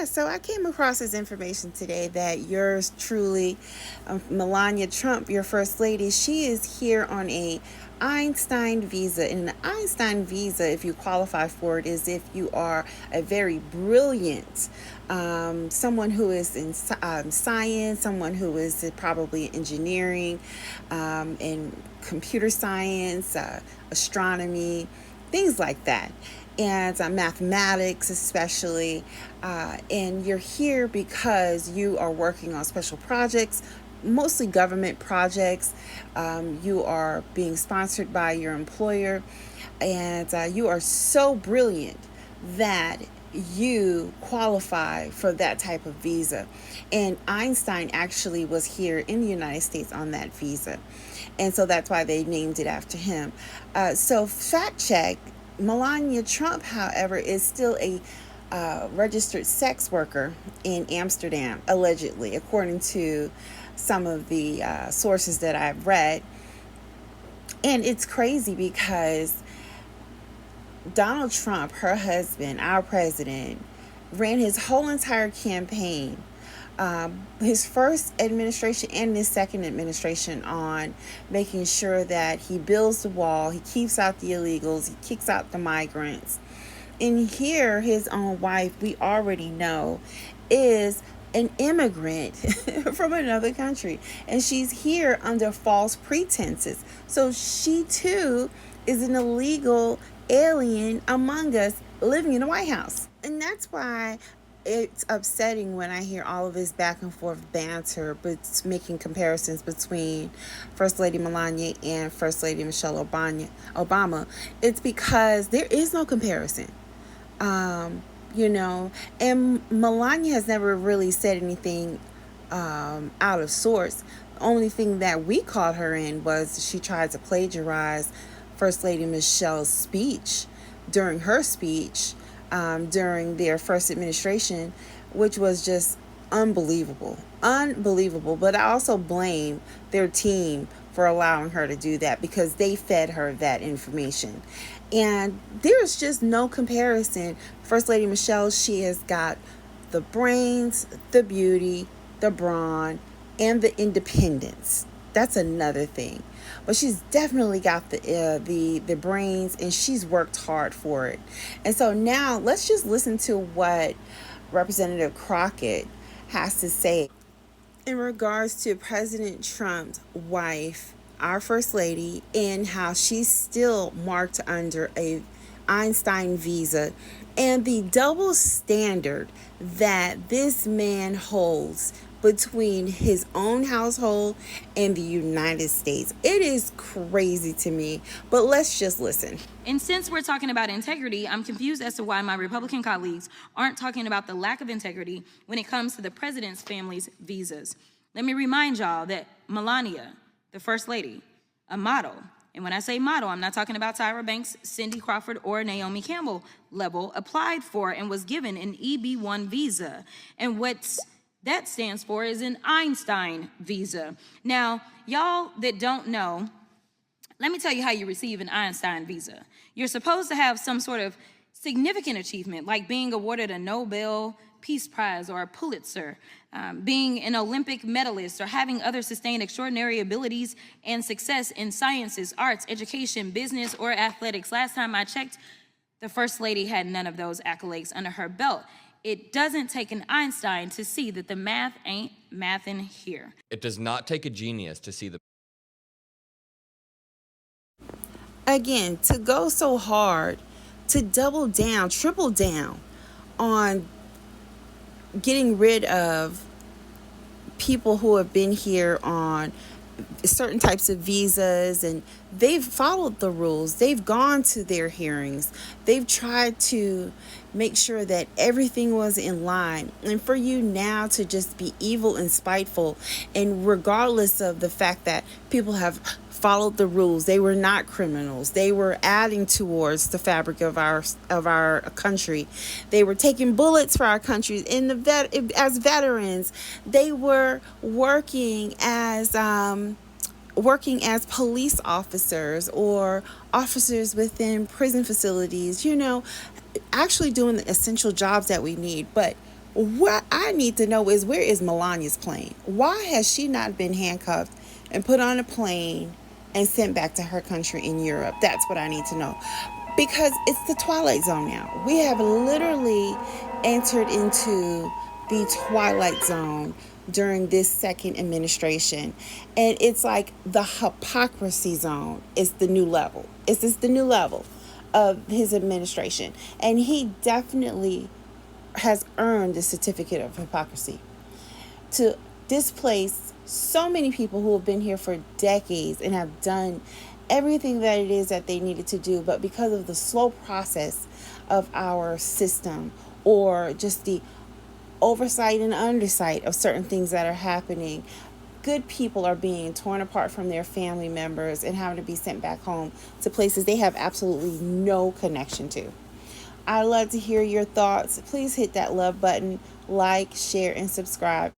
Yeah, so I came across this information today that yours truly, Melania Trump, your first lady, she is here on a Einstein visa. And an Einstein visa, if you qualify for it, is if you are a very brilliant someone who is in science, someone who is probably engineering, and computer science, astronomy, things like that, and mathematics especially, and you're here because you are working on special projects, mostly government projects. You are being sponsored by your employer, and you are so brilliant that you qualify for that type of visa. And Einstein actually was here in the United States on that visa. And so that's why they named it after him. So, fact check, Melania Trump, however, is still a registered sex worker in Amsterdam, allegedly, according to some of the sources that I've read. And it's crazy because Donald Trump, her husband, our president, ran his whole entire campaign, his first administration and his second administration, on making sure that he builds the wall, he keeps out the illegals, he kicks out the migrants. And here, his own wife, we already know, is an immigrant from another country. And she's here under false pretenses. So she too is an illegal alien among us living in the White House. And that's why it's upsetting when I hear all of this back and forth banter, but making comparisons between First Lady Melania and First Lady Michelle Obama. It's because there is no comparison. And Melania has never really said anything out of sorts. The only thing that we caught her in was she tried to plagiarize First Lady Michelle's speech during her speech during their first administration, which was just unbelievable. But I also blame their team for allowing her to do that, because they fed her that information. And there's just no comparison. First Lady Michelle, she has got the brains, the beauty, the brawn, and the independence. That's another thing. But she's definitely got the brains, and she's worked hard for it. And so now let's just listen to what Representative Crockett has to say in regards to President Trump's wife, our First Lady, and how she's still marked under a Einstein visa, and the double standard that this man holds between his own household and the United States. It is crazy to me, but let's just listen. And since we're talking about integrity, I'm confused as to why my Republican colleagues aren't talking about the lack of integrity when it comes to the president's family's visas. Let me remind y'all that Melania, the First Lady, a model, and when I say model, I'm not talking about Tyra Banks, Cindy Crawford, or Naomi Campbell level, applied for and was given an EB-1 visa. And what's that stands for is an Einstein visa. Now, y'all that don't know, let me tell you how you receive an Einstein visa. You're supposed to have some sort of significant achievement, like being awarded a Nobel Peace Prize or a Pulitzer, being an Olympic medalist, or having other sustained extraordinary abilities and success in sciences, arts, education, business, or athletics. Last time I checked, the First Lady had none of those accolades under her belt. It doesn't take an Einstein to see that the math ain't mathin' here. It does not take a genius to see the... Again, to go so hard, to double down, triple down on getting rid of people who have been here on certain types of visas, and they've followed the rules, they've gone to their hearings, they've tried to make sure that everything was in line. And for you now to just be evil and spiteful, and regardless of the fact that people have followed the rules, they were not criminals, they were adding towards the fabric of our country, they were taking bullets for our country, as veterans, they were working as police officers or officers within prison facilities, actually doing the essential jobs that we need. But What I need to know is, where is Melania's plane? Why has she not been handcuffed and put on a plane and sent back to her country in Europe? That's what I need to know. Because it's the Twilight Zone now. We have literally entered into the Twilight Zone during this second administration. And it's like the hypocrisy zone is the new level. It's just the new level of his administration. And he definitely has earned the certificate of hypocrisy to displace so many people who have been here for decades and have done everything that it is that they needed to do, but because of the slow process of our system, or just the oversight and undersight of certain things that are happening, good people are being torn apart from their family members and having to be sent back home to places they have absolutely no connection to. I'd love to hear your thoughts. Please hit that love button, like, share, and subscribe.